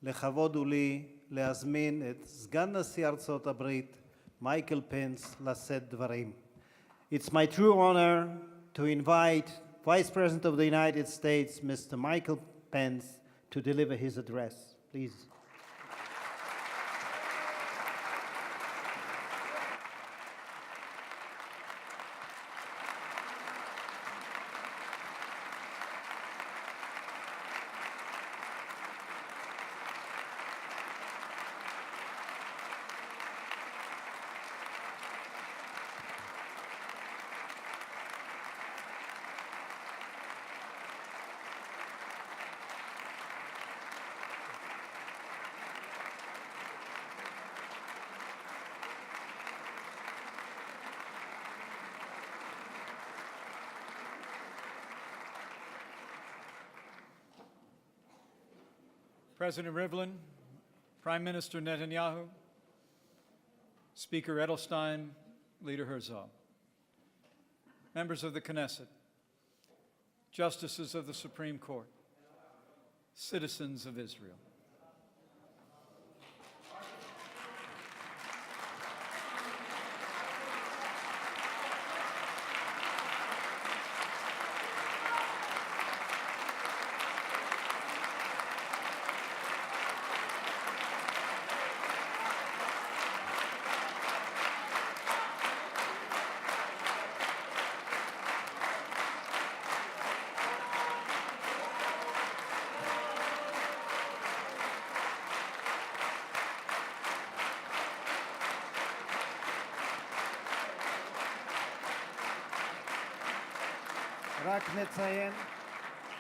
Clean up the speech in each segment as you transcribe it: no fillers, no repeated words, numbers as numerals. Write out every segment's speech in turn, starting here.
לכבוד הוא לי להזמין את סגן נשיא ארצות הברית, מייקל פנס, לשאת דברים. It's my true honor to invite Vice President of the United States, Mr. Michael Pence, to deliver his address. Please. President Rivlin, Prime Minister Netanyahu, Speaker Edelstein, Leader Herzog, members of the Knesset, justices of the Supreme Court, citizens of Israel.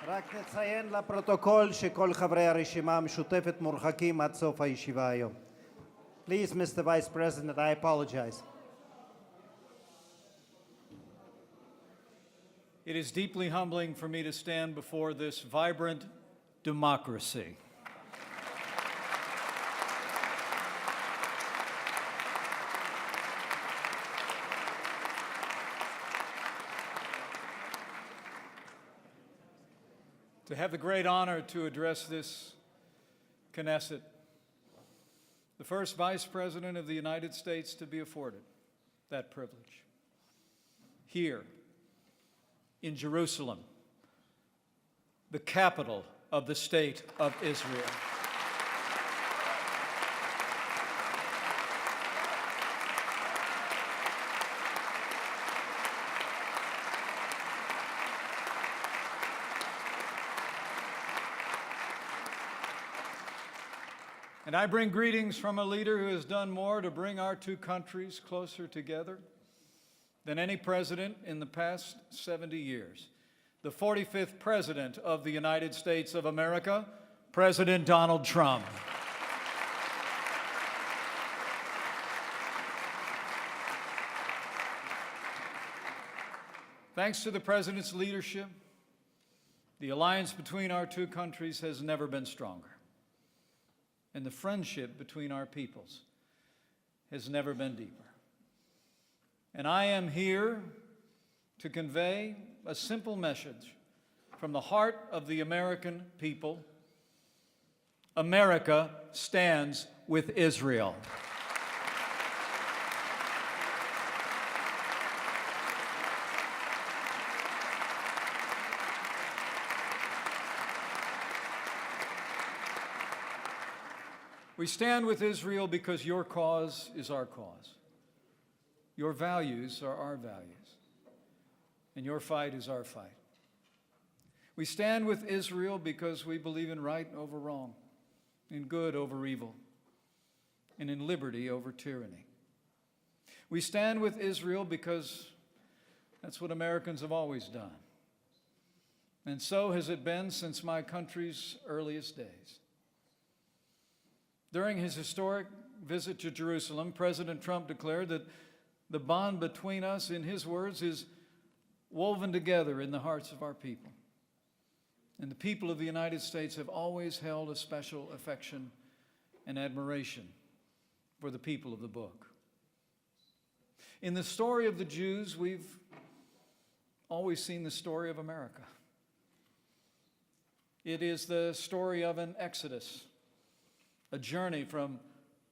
רק נציין לפרוטוקול שכל חברי הרשימה המשותפת מורחקים עד סוף הישיבה היום. Please, Mr. Vice President, I apologize. It is deeply humbling for me to stand before this vibrant democracy. To have the great honor to address this Knesset, the first Vice President of the United States to be afforded that privilege. Here in Jerusalem, the capital of the State of Israel. And I bring greetings from a leader who has done more to bring our two countries closer together than any president in the past 70 years. The 45th President of the United States of America, President Donald Trump. Thanks to the President's leadership, the alliance between our two countries has never been stronger. And the friendship between our peoples has never been deeper. And I am here to convey a simple message from the heart of the American people. America stands with Israel. We stand with Israel because your cause is our cause. Your values are our values. And your fight is our fight. We stand with Israel because we believe in right over wrong, in good over evil, and in liberty over tyranny. We stand with Israel because that's what Americans have always done. And so has it been since my country's earliest days. During his historic visit to Jerusalem, President Trump declared that the bond between us, in his words, is woven together in the hearts of our people. And the people of the United States have always held a special affection and admiration for the people of the book. In the story of the Jews, we've always seen the story of America. It is the story of an exodus a journey from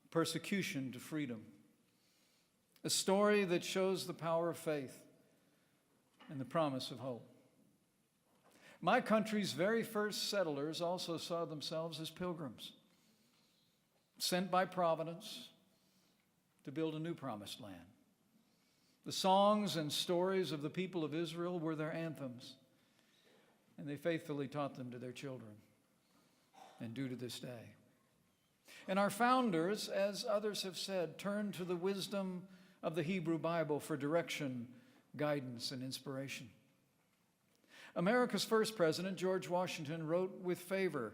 persecution to freedom, a story that shows the power of faith and the promise of hope. My country's very first settlers also saw themselves as pilgrims, sent by Providence to build a new promised land. The songs and stories of the people of Israel were their anthems, and they faithfully taught them to their children, and do to this day. And our founders, as others have said, turned to the wisdom of the Hebrew Bible for direction, guidance, and inspiration. America's first president, George Washington, wrote with favor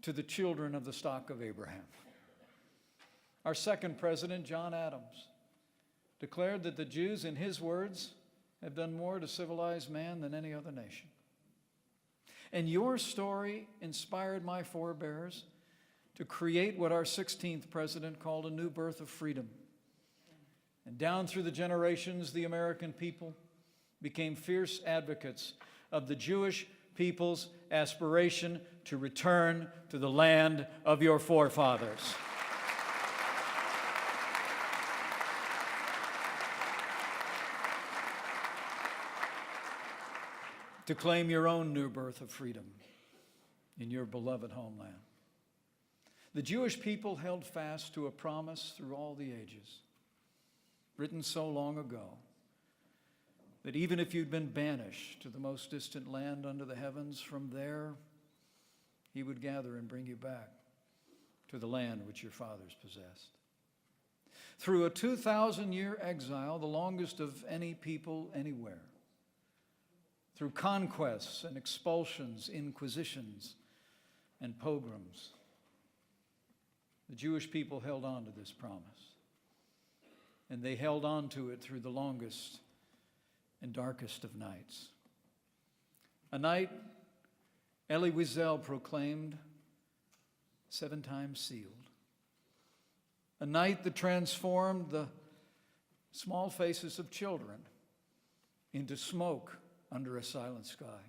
to the children of the stock of Abraham. Our second president, John Adams, declared that the Jews, in his words, have done more to civilize man than any other nation. And your story inspired my forebears to create what our 16th president called a new birth of freedom. And down through the generations, the American people became fierce advocates of the Jewish people's aspiration to return to the land of your forefathers. To claim your own new birth of freedom in your beloved homeland. The Jewish people held fast to a promise through all the ages, written so long ago, that even if you'd been banished to the most distant land under the heavens, from there he would gather and bring you back to the land which your fathers possessed. Through a 2,000-year exile, the longest of any people anywhere, through conquests and expulsions, inquisitions, and pogroms, the Jewish people held on to this promise. And they held on to it through the longest and darkest of nights. A night Elie Wiesel proclaimed 7 times sealed. A night that transformed the small faces of children into smoke under a silent sky.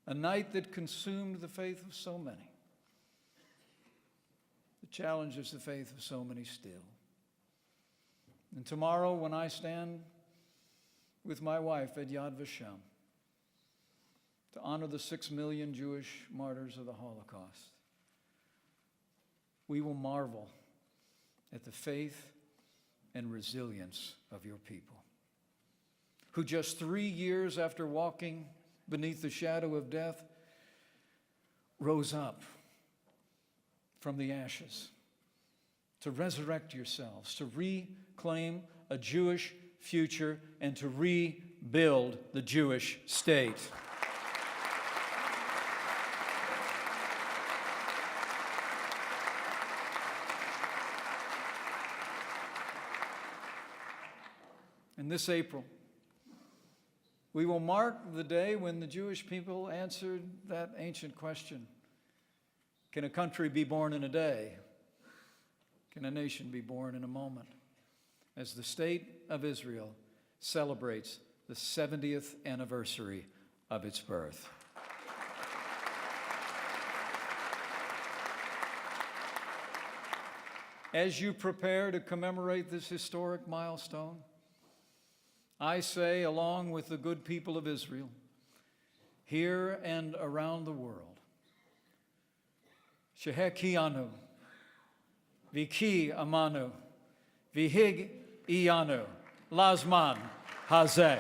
A night that consumed the faith of so many, that challenges the faith of so many still. And tomorrow, when I stand with my wife at Yad Vashem to honor the 6 million Jewish martyrs of the Holocaust, we will marvel at the faith and resilience of your people, who just 3 years after walking beneath the shadow of death rose up from the ashes to resurrect yourselves, to reclaim a Jewish future, and to rebuild the Jewish state. And this April, we will mark the day when the Jewish people answered that ancient question: can a country be born in a day? Can a nation be born in a moment? As the state of Israel celebrates the 70th anniversary of its birth. As you prepare to commemorate this historic milestone, I say, along with the good people of Israel, here and around the world, Shehekianu, Viki Amanu, Vihig Iyanu, Lazman Hazeh.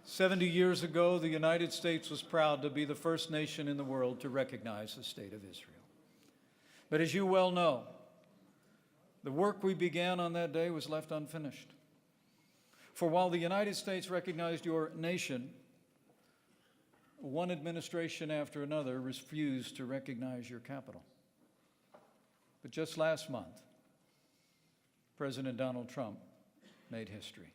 "70 years ago, the United States was proud to be the first nation in the world to recognize the State of Israel. But as you well know, the work we began on that day was left unfinished. For while the United States recognized your nation, one administration after another refused to recognize your capital. But just last month, President Donald Trump made history.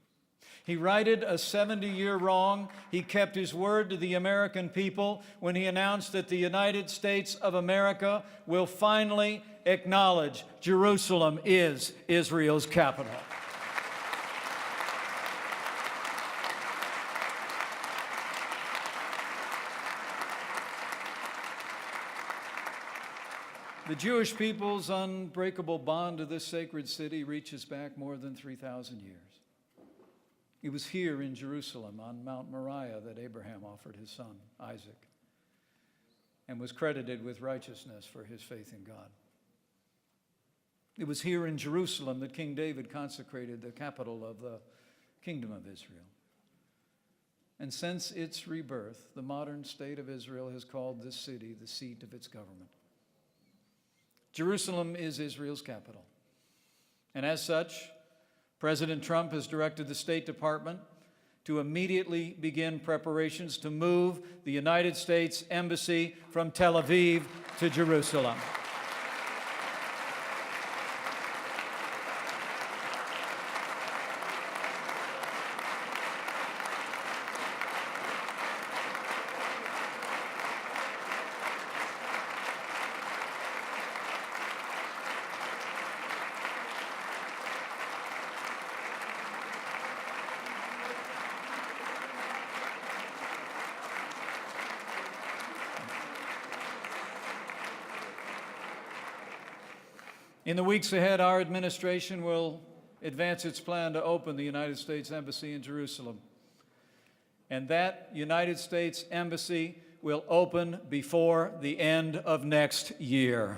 He righted a 70-year wrong. He kept his word to the American people when he announced that the United States of America will finally acknowledge Jerusalem is Israel's capital. The Jewish people's unbreakable bond to this sacred city reaches back more than 3,000 years. It was here in Jerusalem on Mount Moriah that Abraham offered his son, Isaac, and was credited with righteousness for his faith in God. It was here in Jerusalem that King David consecrated the capital of the Kingdom of Israel. And since its rebirth, the modern state of Israel has called this city the seat of its government. Jerusalem is Israel's capital. And as such, President Trump has directed the State Department to immediately begin preparations to move the United States Embassy from Tel Aviv to Jerusalem. In the weeks ahead, our administration will advance its plan to open the United States Embassy in Jerusalem. And that United States Embassy will open before the end of next year.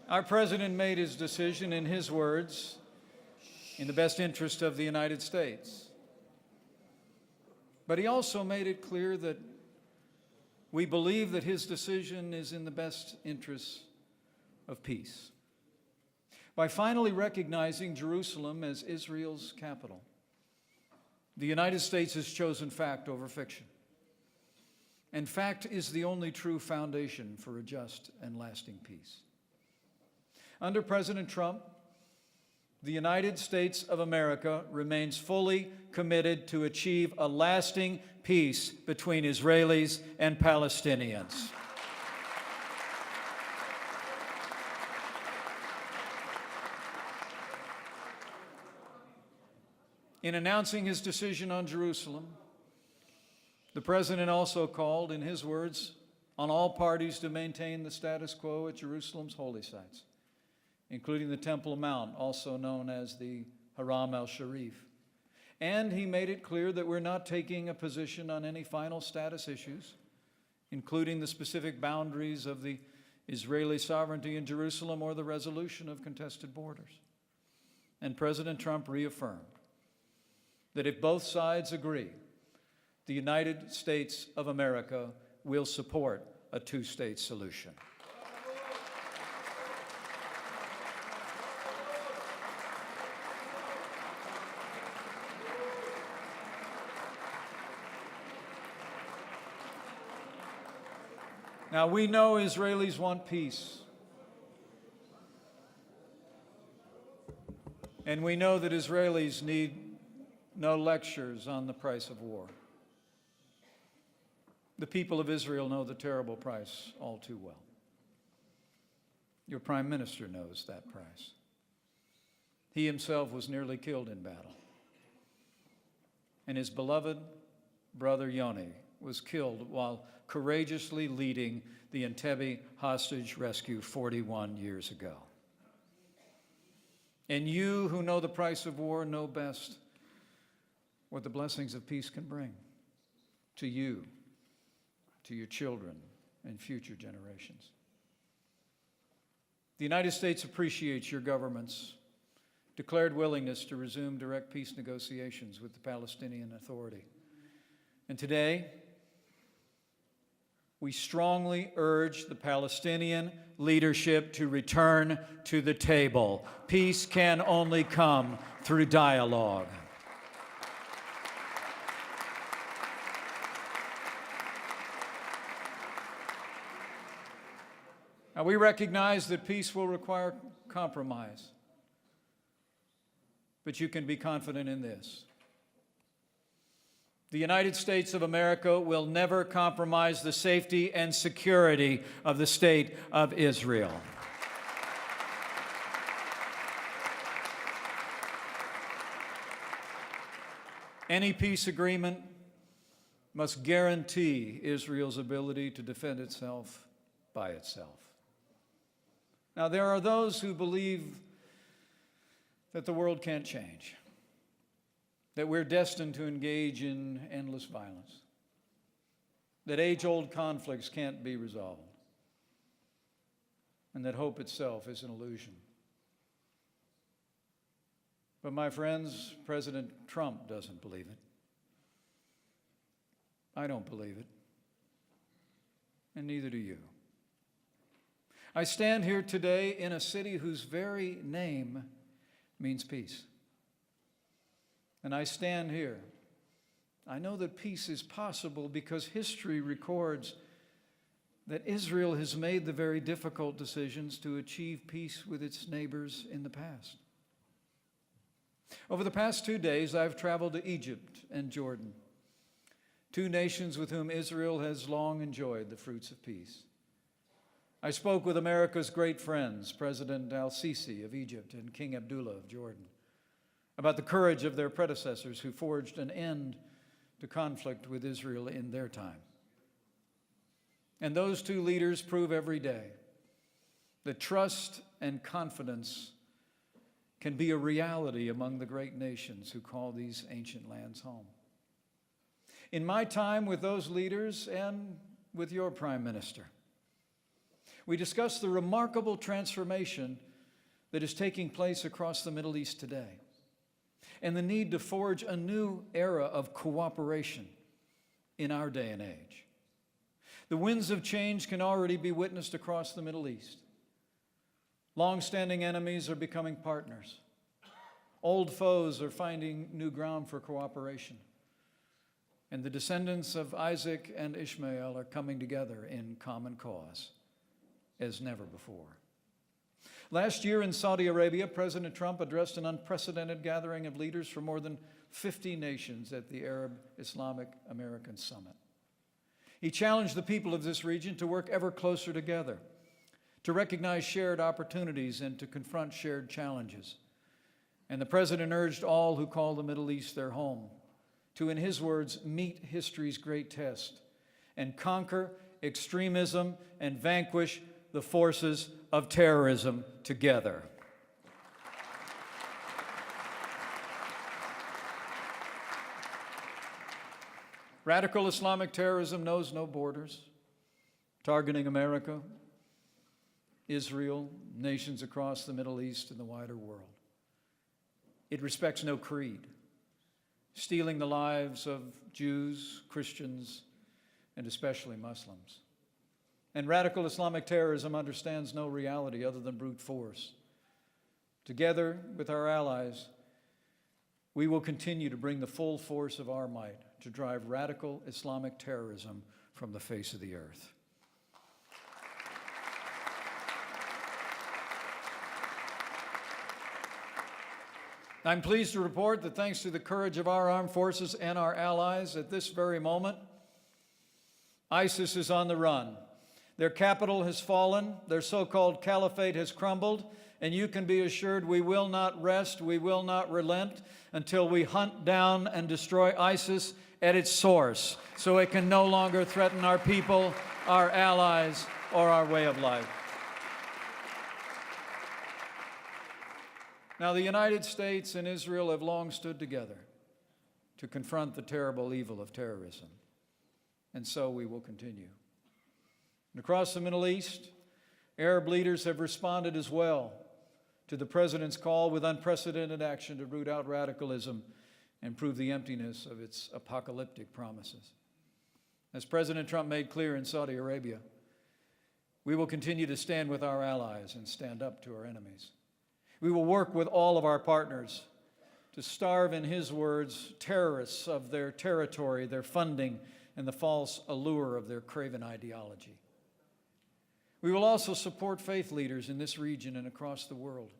Our president made his decision, in his words, in the best interest of the United States. But he also made it clear that we believe that his decision is in the best interests of peace. By finally recognizing Jerusalem as Israel's capital, the United States has chosen fact over fiction. And fact is the only true foundation for a just and lasting peace. Under President Trump, the United States of America remains fully committed to achieve a lasting peace between Israelis and Palestinians. In announcing his decision on Jerusalem, the President also called, in his words, on all parties to maintain the status quo at Jerusalem's holy sites, including the Temple Mount, also known as the Haram al-Sharif. And he made it clear that we're not taking a position on any final status issues, including the specific boundaries of the Israeli sovereignty in Jerusalem or the resolution of contested borders. And President Trump reaffirmed that if both sides agree, the United States of America will support a two-state solution. Now, we know Israelis want peace. And we know that Israelis need no lectures on the price of war. The people of Israel know the terrible price all too well. Your prime minister knows that price. He himself was nearly killed in battle. And his beloved brother Yoni was killed while courageously leading the Entebbe hostage rescue 41 years ago. And you who know the price of war know best what the blessings of peace can bring to you, to your children, and future generations. The United States appreciates your government's declared willingness to resume direct peace negotiations with the Palestinian Authority. And today, we strongly urge the Palestinian leadership to return to the table. Peace can only come through dialogue. Now, we recognize that peace will require compromise, but you can be confident in this. The United States of America will never compromise the safety and security of the State of Israel. Any peace agreement must guarantee Israel's ability to defend itself by itself. Now, there are those who believe that the world can't change, that we're destined to engage in endless violence, that age-old conflicts can't be resolved, and that hope itself is an illusion. But my friends, President Trump doesn't believe it. I don't believe it, and neither do you. I stand here today in a city whose very name means peace. And I stand here. I know that peace is possible because history records that Israel has made the very difficult decisions to achieve peace with its neighbors in the past. Over the past 2 days, I've traveled to Egypt and Jordan, two nations with whom Israel has long enjoyed the fruits of peace. I spoke with America's great friends, President al-Sisi of Egypt and King Abdullah of Jordan, about the courage of their predecessors who forged an end to conflict with Israel in their time. And those two leaders prove every day that trust and confidence can be a reality among the great nations who call these ancient lands home. In my time with those leaders and with your Prime Minister, we discussed the remarkable transformation that is taking place across the Middle East today and the need to forge a new era of cooperation in our day and age. The winds of change can already be witnessed across the Middle East. Long-standing enemies are becoming partners. Old foes are finding new ground for cooperation. And the descendants of Isaac and Ishmael are coming together in common cause as never before. Last year in Saudi Arabia, President Trump addressed an unprecedented gathering of leaders from more than 50 nations at the Arab Islamic American Summit. He challenged the people of this region to work ever closer together, to recognize shared opportunities and to confront shared challenges. And the president urged all who call the Middle East their home to, in his words, meet history's great test and conquer extremism and vanquish the forces of terrorism together. Radical Islamic terrorism knows no borders, targeting America, Israel, nations across the Middle East and the wider world. It respects no creed, stealing the lives of Jews, Christians, and especially Muslims. And radical Islamic terrorism understands no reality other than brute force. Together with our allies, we will continue to bring the full force of our might to drive radical Islamic terrorism from the face of the earth. I'm pleased to report that thanks to the courage of our armed forces and our allies at this very moment, ISIS is on the run. Their capital has fallen, their so-called caliphate has crumbled, and you can be assured we will not rest, we will not relent until we hunt down and destroy ISIS at its source, so it can no longer threaten our people, our allies, or our way of life. Now, the United States and Israel have long stood together, to confront the terrible evil of terrorism. And so we will continue. And across the Middle East, Arab leaders have responded as well to the President's call with unprecedented action to root out radicalism and prove the emptiness of its apocalyptic promises. As President Trump made clear in Saudi Arabia, we will continue to stand with our allies and stand up to our enemies. We will work with all of our partners to starve, in his words, terrorists of their territory, their funding, and the false allure of their craven ideology. We will also support faith leaders in this region and across the world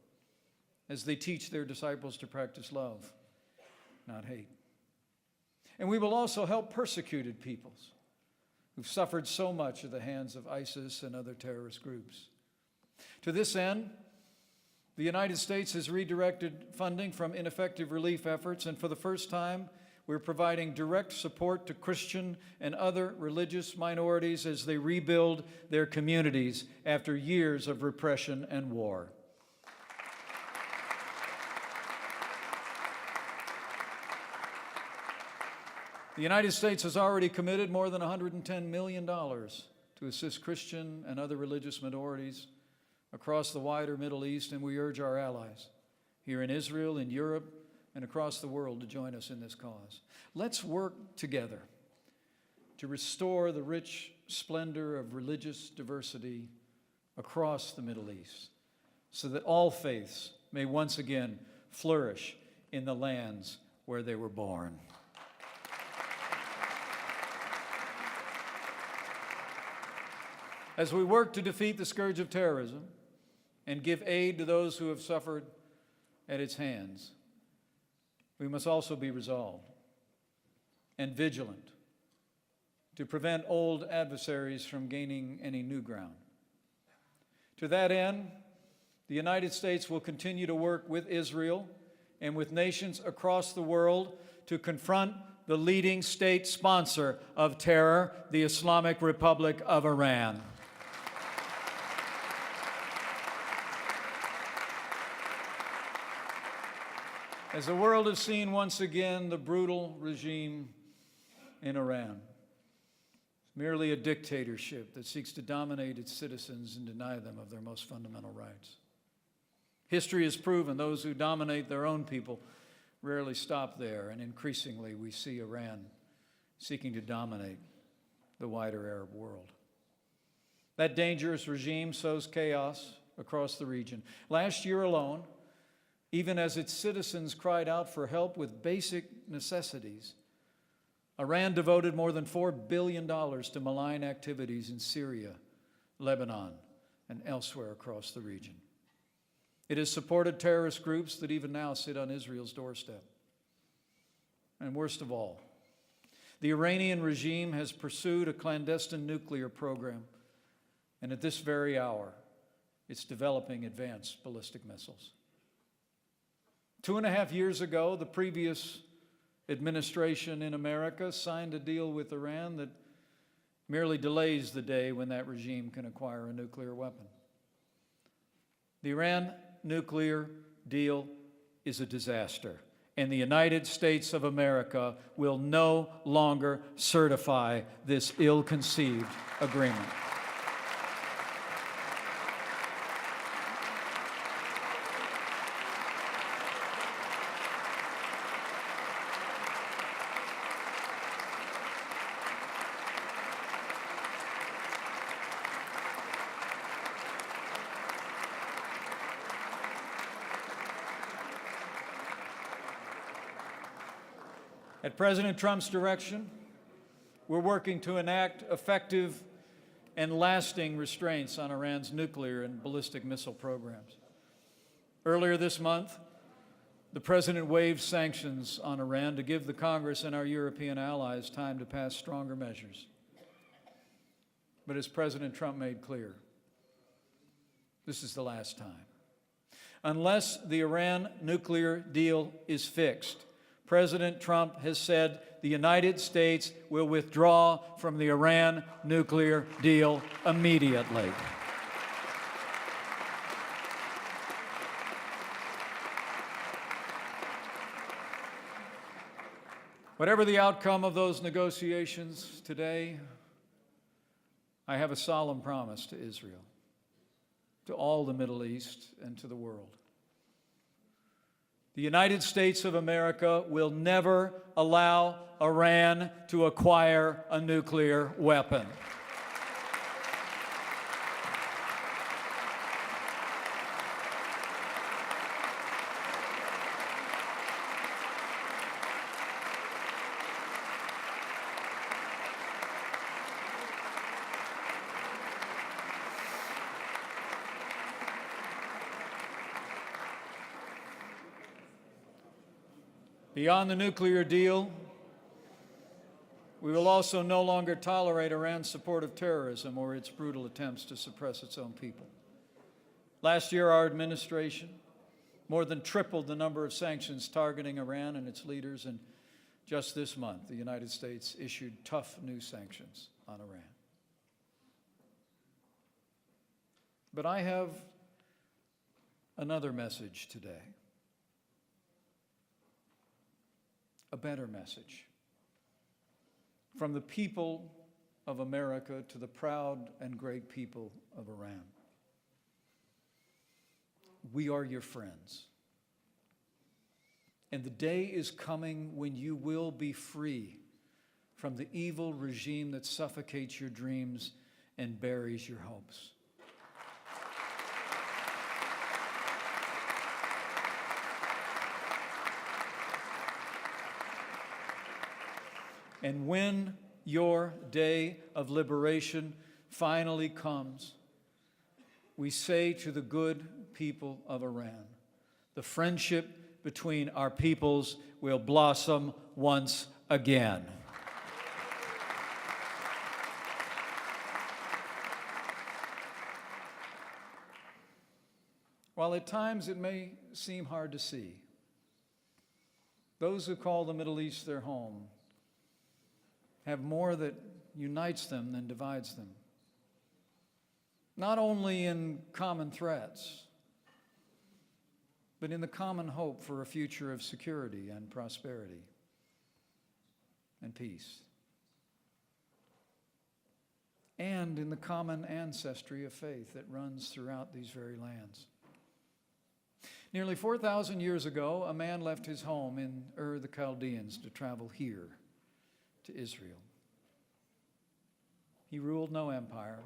as they teach their disciples to practice love, not hate. And we will also help persecuted peoples who've suffered so much at the hands of ISIS and other terrorist groups. To this end, the United States has redirected funding from ineffective relief efforts, and for the first time, we're providing direct support to Christian and other religious minorities as they rebuild their communities after years of repression and war. The United States has already committed more than $110 million to assist Christian and other religious minorities across the wider Middle East, and we urge our allies here in Israel, in Europe, and across the world to join us in this cause. Let's work together to restore the rich splendor of religious diversity across the Middle East so that all faiths may once again flourish in the lands where they were born. As we work to defeat the scourge of terrorism and give aid to those who have suffered at its hands, we must also be resolved and vigilant to prevent old adversaries from gaining any new ground. To that end, the United States will continue to work with Israel and with nations across the world to confront the leading state sponsor of terror, the Islamic Republic of Iran. As the world has seen once again the brutal regime in Iran, it's merely a dictatorship that seeks to dominate its citizens and deny them of their most fundamental rights. History has proven those who dominate their own people rarely stop there, and increasingly we see Iran seeking to dominate the wider Arab world. That dangerous regime sows chaos across the region. Last year alone, even as its citizens cried out for help with basic necessities, Iran devoted more than $4 billion to malign activities in Syria, Lebanon, and elsewhere across the region. It has supported terrorist groups that even now sit on Israel's doorstep. And worst of all, the Iranian regime has pursued a clandestine nuclear program, and at this very hour, it's developing advanced ballistic missiles. 2.5 years ago, the previous administration in America signed a deal with Iran that merely delays the day when that regime can acquire a nuclear weapon. The Iran nuclear deal is a disaster, and the United States of America will no longer certify this ill-conceived agreement. At President Trump's direction, we're working to enact effective and lasting restraints on Iran's nuclear and ballistic missile programs. Earlier this month, the President waived sanctions on Iran to give the Congress and our European allies time to pass stronger measures. But as President Trump made clear, this is the last time. Unless the Iran nuclear deal is fixed, President Trump has said the United States will withdraw from the Iran nuclear deal immediately. Whatever the outcome of those negotiations today, I have a solemn promise to Israel, to all the Middle East, and to the world. The United States of America will never allow Iran to acquire a nuclear weapon. Beyond the nuclear deal, we will also no longer tolerate Iran's support of terrorism or its brutal attempts to suppress its own people. Last year, our administration more than tripled the number of sanctions targeting Iran and its leaders, and just this month, the United States issued tough new sanctions on Iran. But I have another message today. A better message from the people of America to the proud and great people of Iran. We are your friends. And the day is coming when you will be free from the evil regime that suffocates your dreams and buries your hopes. And when your day of liberation finally comes, we say to the good people of Iran, the friendship between our peoples will blossom once again. While at times it may seem hard to see, those who call the Middle East their home have more that unites them than divides them. Not only in common threats, but in the common hope for a future of security and prosperity and peace. And in the common ancestry of faith that runs throughout these very lands. Nearly 4,000 years ago, a man left his home in Ur the Chaldeans to travel here to Israel. He ruled no empire.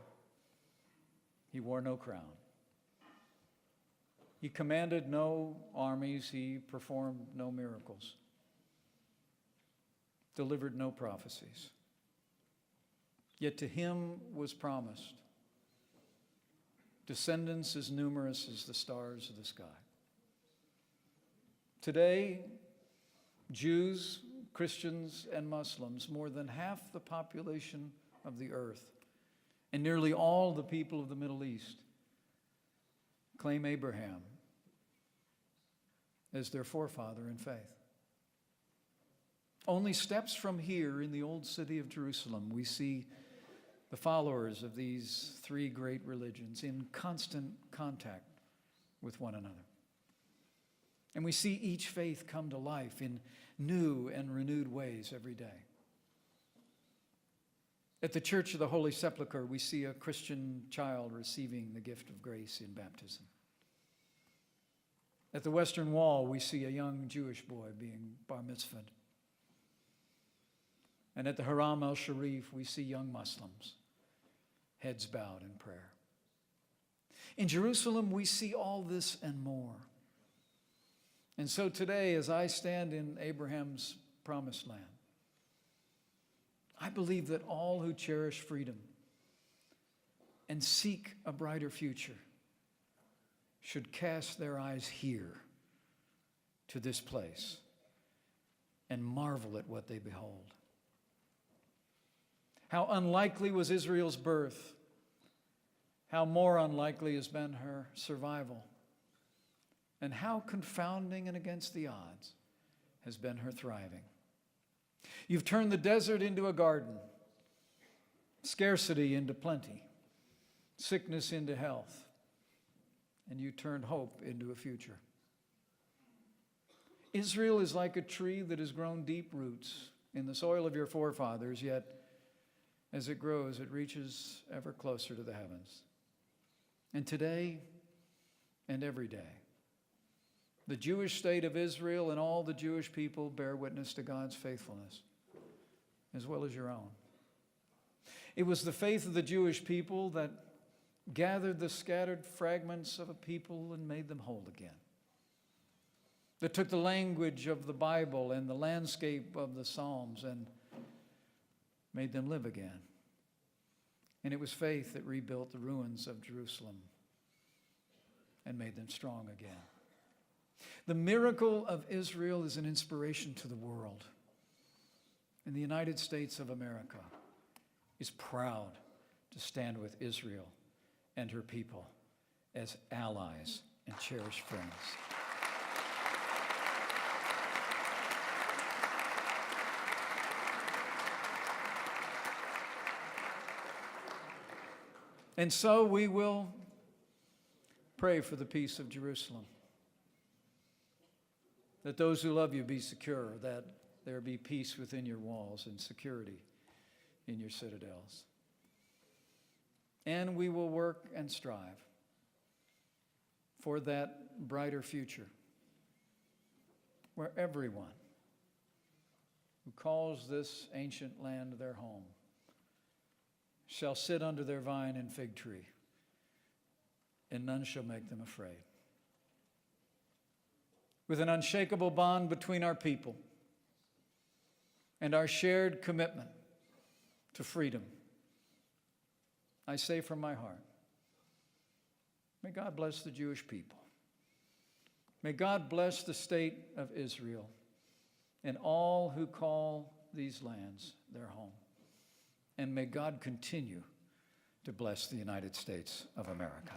He wore no crown. He commanded no armies. He performed no miracles. Delivered no prophecies. Yet to him was promised descendants as numerous as the stars of the sky. Today, Jews, Christians, and Muslims, more than half the population of the earth, and nearly all the people of the Middle East, claim Abraham as their forefather in faith. Only steps from here in the old city of Jerusalem, we see the followers of these three great religions in constant contact with one another. And we see each faith come to life in new and renewed ways every day. At the Church of the Holy Sepulchre, we see a Christian child receiving the gift of grace in baptism. At the Western Wall, we see a young Jewish boy being bar mitzvahed. And at the Haram al-Sharif, we see young Muslims, heads bowed in prayer. In Jerusalem, we see all this and more. And so today, as I stand in Abraham's promised land, I believe that all who cherish freedom and seek a brighter future should cast their eyes here to this place and marvel at what they behold. How unlikely was Israel's birth? How more unlikely has been her survival? And how confounding and against the odds has been her thriving? You've turned the desert into a garden, scarcity into plenty, sickness into health, and you turned hope into a future. Israel is like a tree that has grown deep roots in the soil of your forefathers, yet as it grows, it reaches ever closer to the heavens. And today and every day, the Jewish state of Israel and all the Jewish people bear witness to God's faithfulness, as well as your own. It was the faith of the Jewish people that gathered the scattered fragments of a people and made them whole again. That took the language of the Bible and the landscape of the Psalms and made them live again. And it was faith that rebuilt the ruins of Jerusalem and made them strong again. The miracle of Israel is an inspiration to the world. And the United States of America is proud to stand with Israel and her people as allies and cherished friends. And so we will pray for the peace of Jerusalem, that those who love you be secure, that there be peace within your walls and security in your citadels. And we will work and strive for that brighter future where everyone who calls this ancient land their home shall sit under their vine and fig tree, and none shall make them afraid. With an unshakable bond between our people and our shared commitment to freedom, I say from my heart, may God bless the Jewish people. May God bless the state of Israel and all who call these lands their home. And may God continue to bless the United States of America.